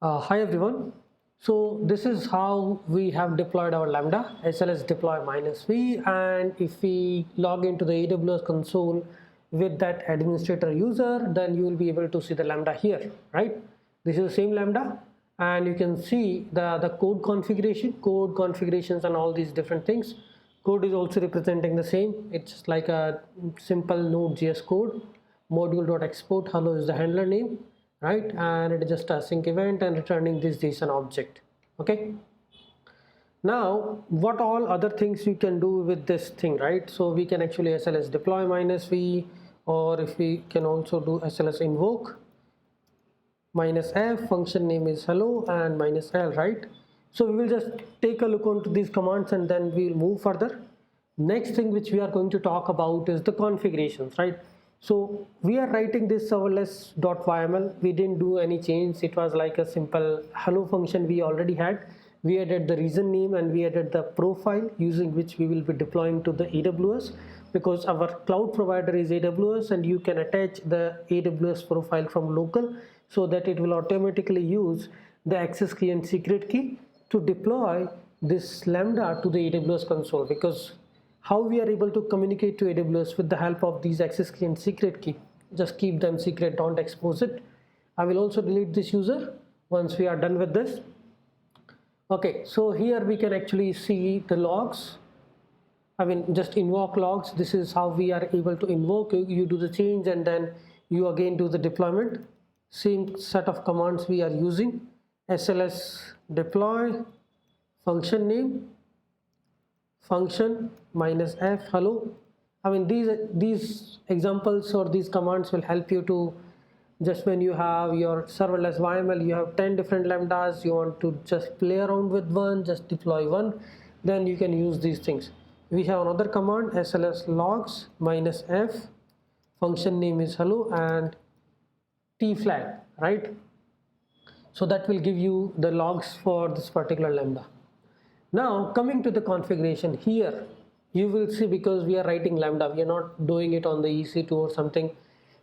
Hi everyone. So this is how we have deployed our Lambda SLS deploy -v, and if we log into the AWS console with that administrator user, then you will be able to see the Lambda here, right? This is the same Lambda, and you can see the code configurations and all these different things. Code is also representing the same. It's like a simple Node.js code. Module.export hello is the handler name, right? And it is just a async event and returning this JSON object. Okay, now what all other things you can do with this thing, right? So we can actually SLS deploy -v, or if we can also do SLS invoke -f, function name is hello, and -l, right? So we will just take a look onto these commands and then we will move further. Next thing which we are going to talk about is the configurations, right? So we are writing this serverless.yml. We didn't do any change. It was like a simple hello function we already had. We added the reason name and we added the profile using which we will be deploying to the AWS, because our cloud provider is AWS and you can attach the AWS profile from local, so that it will automatically use the access key and secret key to deploy this Lambda to the AWS console. Because how we are able to communicate to AWS with the help of these access key and secret key, just keep them secret, don't expose it. I will also delete this user once we are done with this. Okay, so here we can actually see the logs. I mean, just invoke logs. This is how we are able to invoke. You do the change and then you again do the deployment. Same set of commands we are using. SLS deploy, function name, function -f hello. I mean, these examples or these commands will help you to, just when you have your serverless YML, you have 10 different lambdas, you want to just play around with one, just deploy one, then you can use these things. We have another command, SLS logs -f, function name is hello, and t flag, right? So that will give you the logs for this particular Lambda. Now coming to the configuration here, you will see, because we are writing Lambda, we are not doing it on the EC2 or something.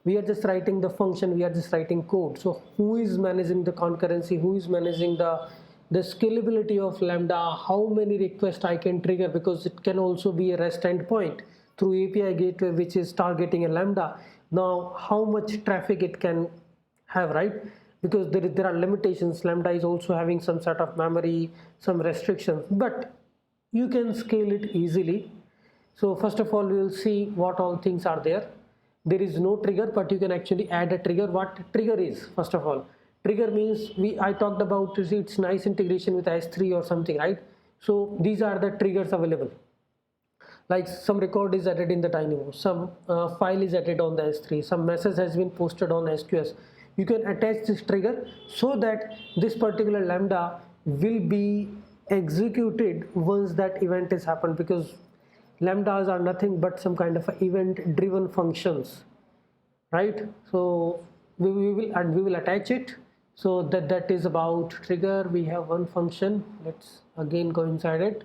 We are just writing the function, we are just writing code. So who is managing the concurrency, who is managing the scalability of Lambda, how many requests I can trigger, because it can also be a REST endpoint through API gateway which is targeting a Lambda. Now how much traffic it can have, right? Because there are limitations. Lambda is also having some sort of memory, some restrictions, but you can scale it easily. So first of all, we will see what all things are there. There is no trigger, but you can actually add a trigger. What trigger is? First of all, trigger means I talked about its nice integration with S3 or something, right? So these are the triggers available. Like some record is added in the Dynamo, some file is added on the S3, some message has been posted on SQS. You can attach this trigger so that this particular Lambda will be executed once that event is happened, because Lambdas are nothing but some kind of event driven functions, right? So we will attach it. So that is about trigger. We have one function. Let's again go inside it.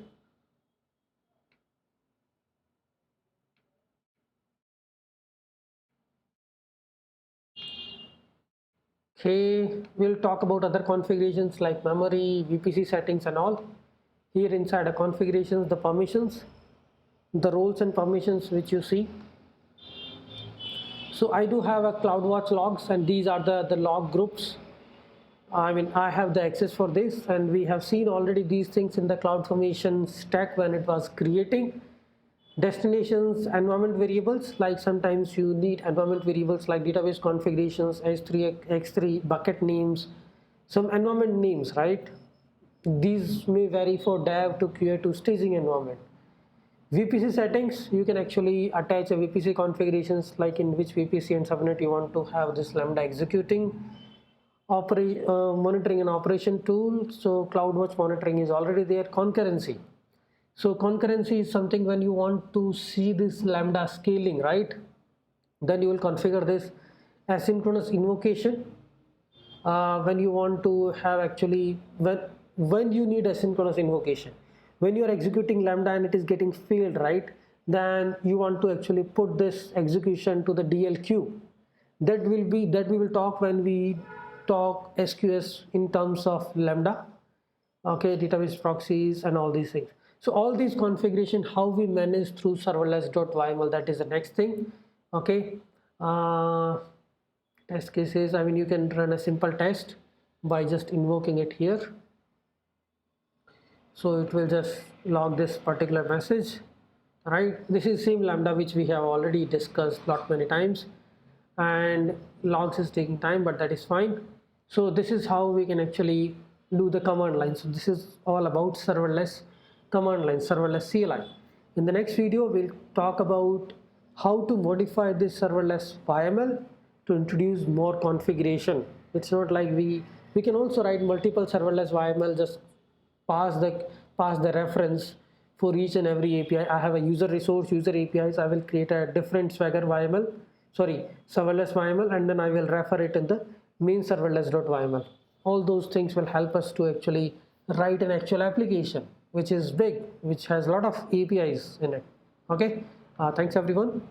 Okay, we'll talk about other configurations like memory, VPC settings and all. Here inside the configurations, the permissions, the roles and permissions which you see. So I do have a CloudWatch logs, and these are the log groups. I mean, I have the access for this, and we have seen already these things in the CloudFormation stack when it was creating. Destinations, environment variables, like sometimes you need environment variables like database configurations, S3, X3, bucket names, some environment names, right? These may vary for dev to QA to staging environment. VPC settings, you can actually attach a VPC configurations, like in which VPC and subnet you want to have this Lambda executing. Monitoring and operation tool, so CloudWatch monitoring is already there. Concurrency. So concurrency is something when you want to see this Lambda scaling, right? Then you will configure this. Asynchronous invocation, when you want to have actually, when you need asynchronous invocation, when you are executing Lambda and it is getting failed, right? Then you want to actually put this execution to the DL queue. That we will talk when we talk SQS in terms of Lambda, okay, database proxies and all these things. So all these configuration, how we manage through serverless.yml, that is the next thing. Okay, test cases, I mean, you can run a simple test by just invoking it here. So it will just log this particular message, right? This is same Lambda which we have already discussed lot many times, and logs is taking time, but that is fine. So this is how we can actually do the command line. So this is all about serverless command line, serverless CLI. In the next video, we'll talk about how to modify this serverless YML to introduce more configuration. It's not like we can also write multiple serverless YML, just pass the reference for each and every API. I have a user resource, user APIs. I will create a different Swagger YML, sorry, serverless YML, and then I will refer it in the main serverless.yml. All those things will help us to actually write an actual application which is big, which has a lot of APIs in it. Okay, thanks everyone.